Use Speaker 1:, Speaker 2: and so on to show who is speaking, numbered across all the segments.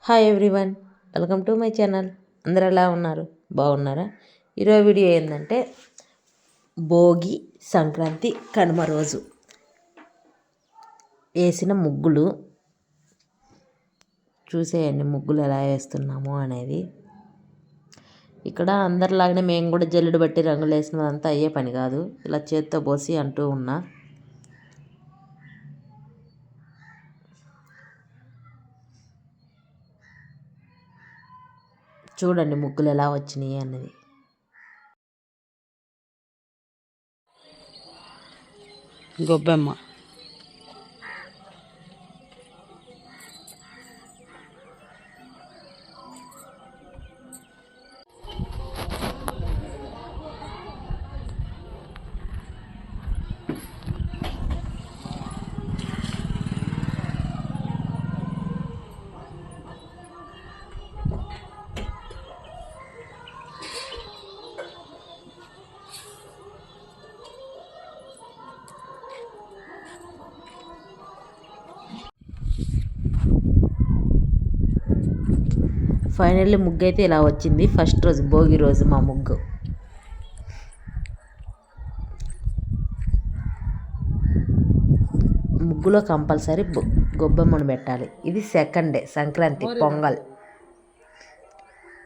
Speaker 1: Hi everyone, welcome to my channel. అందరూ ఎలా ఉన్నారు? బాగున్నారా? ఈరోజు వీడియో ఏంటంటే భోగి, సంక్రాంతి, కనుమ రోజు వేసిన ముగ్గులు చూసేయండి. ముగ్గులు ఎలా వేస్తున్నాము అనేది. ఇక్కడ అందరిలాగానే మేము కూడా జల్లుడు బట్టి రంగులు వేసినదంతా అయ్యే పని కాదు. ఇలా చేత్తో పోసి అంటూ ఉన్నా. చూడండి ముగ్గులు ఎలా వచ్చినాయి అన్నది.
Speaker 2: గొబ్బెమ్మ
Speaker 1: ఫైనల్లీ ముగ్గు అయితే ఇలా వచ్చింది. ఫస్ట్ రోజు భోగి రోజు మా ముగ్గు. ముగ్గులో కంపల్సరీ గొబ్బెమ్మను పెట్టాలి. ఇది సెకండ్ డే, సంక్రాంతి, పొంగల్.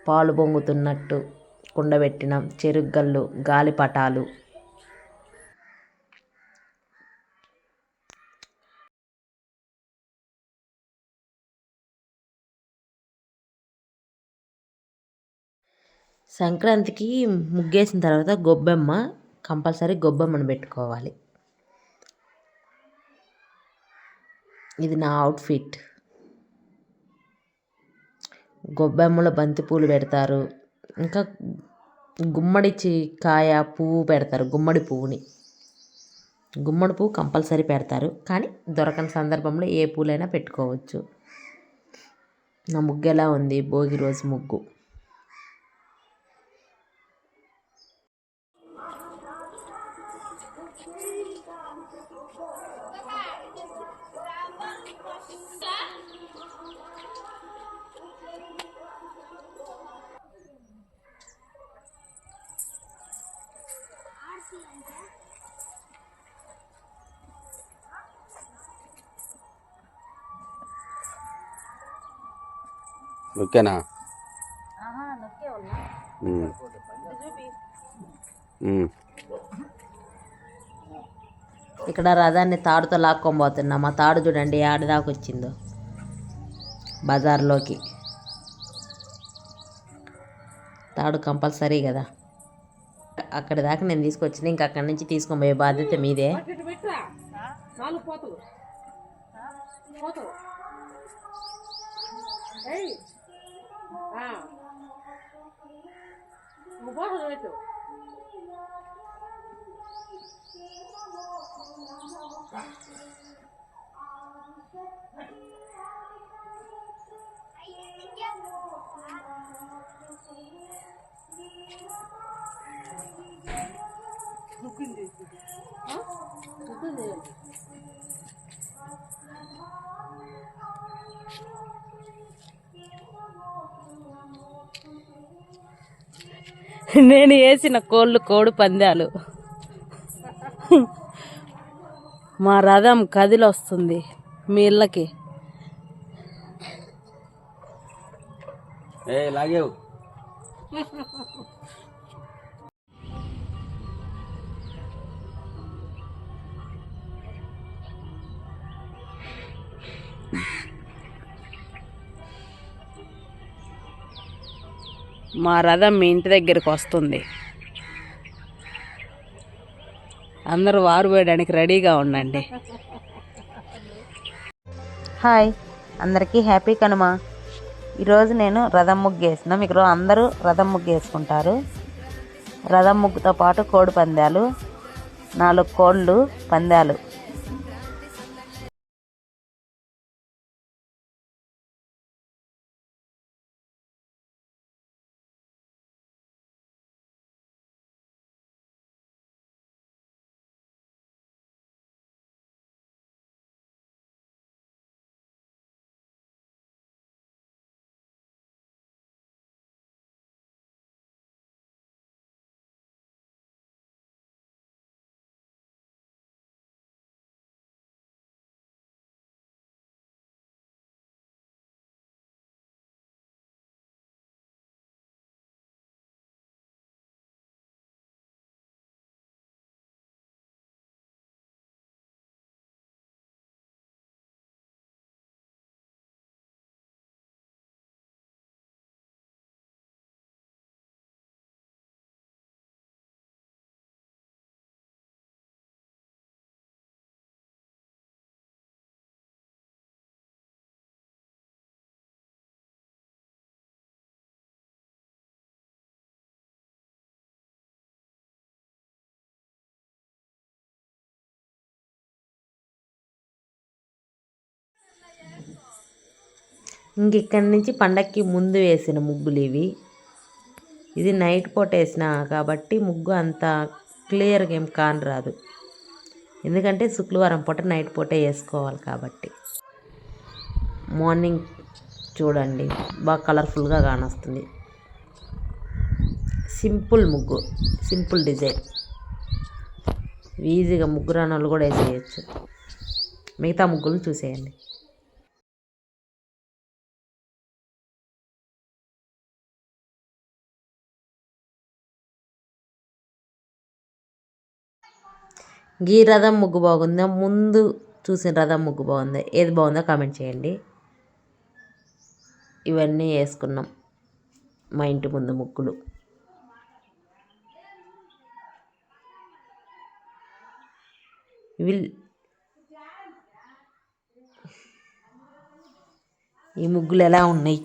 Speaker 1: పాలు పొంగుతున్నట్టు కుండబెట్టినాం, చెరుగ్గళ్ళు, గాలిపటాలు. సంక్రాంతికి ముగ్గేసిన తర్వాత గొబ్బెమ్మ కంపల్సరీ గొబ్బెమ్మను పెట్టుకోవాలి. ఇది నా అవుట్ఫిట్. గొబ్బెమ్మలో బంతిపూలు పెడతారు, ఇంకా గుమ్మడి కాయ పువ్వు పెడతారు. గుమ్మడి పువ్వుని, గుమ్మడి పువ్వు కంపల్సరీ పెడతారు, కానీ దొరకని సందర్భంలో ఏ పూలైనా పెట్టుకోవచ్చు. నా ముగ్గు ఎలా ఉంది? భోగి రోజు ముగ్గు.
Speaker 2: ఓకేనా?
Speaker 1: ఇక్కడ రథాన్ని తాడుతో లాక్కొని పోతున్నా. మా తాడు చూడండి ఆడదాకా వచ్చిందో బజార్లోకి. తాడు కంపల్సరీ కదా. అక్కడి దాకా నేను తీసుకొచ్చిన, ఇంక అక్కడి నుంచి తీసుకొని పోయే బాధ్యత మీదే.
Speaker 2: నేను వేసిన కోడి పందాలు. మా రథం కదిలొస్తుంది మీ ఇళ్ళకి. లాగేవు. మా రథం మీ ఇంటి దగ్గరికి వస్తుంది. అందరూ వారు వేయడానికి రెడీగా ఉండండి.
Speaker 1: హాయ్ అందరికీ, హ్యాపీ కనుమ. ఈరోజు నేను రథం ముగ్గు వేసిన. మీకు అందరూ రథం ముగ్గు వేసుకుంటారు. రథం ముగ్గుతో పాటు కోడి పందాలు, 4 కోళ్ళు పందాలు. ఇంక ఇక్కడి నుంచి పండక్కి ముందు వేసిన ముగ్గులు ఇవి. ఇది నైట్ పూట వేసిన కాబట్టి ముగ్గు అంత క్లియర్గా ఏం రాదు, ఎందుకంటే శుక్రవారం పూట నైట్ పూట వేసుకోవాలి కాబట్టి. మార్నింగ్ చూడండి బాగా కలర్ఫుల్గా కానొస్తుంది. సింపుల్ ముగ్గు, సింపుల్ డిజైన్, ఈజీగా ముగ్గు రాని వాళ్ళు కూడా వేసేయచ్చు. మిగతా ముగ్గులు చూసేయండి. ఈ రథం ముగ్గు బాగుందా, ముందు చూసిన రథం ముగ్గు బాగుందా, ఏది బాగుందో కామెంట్ చేయండి. ఇవన్నీ వేసుకున్నాం మా ఇంటి ముందు ముగ్గులు. ఈ ముగ్గులు ఎలా ఉన్నాయి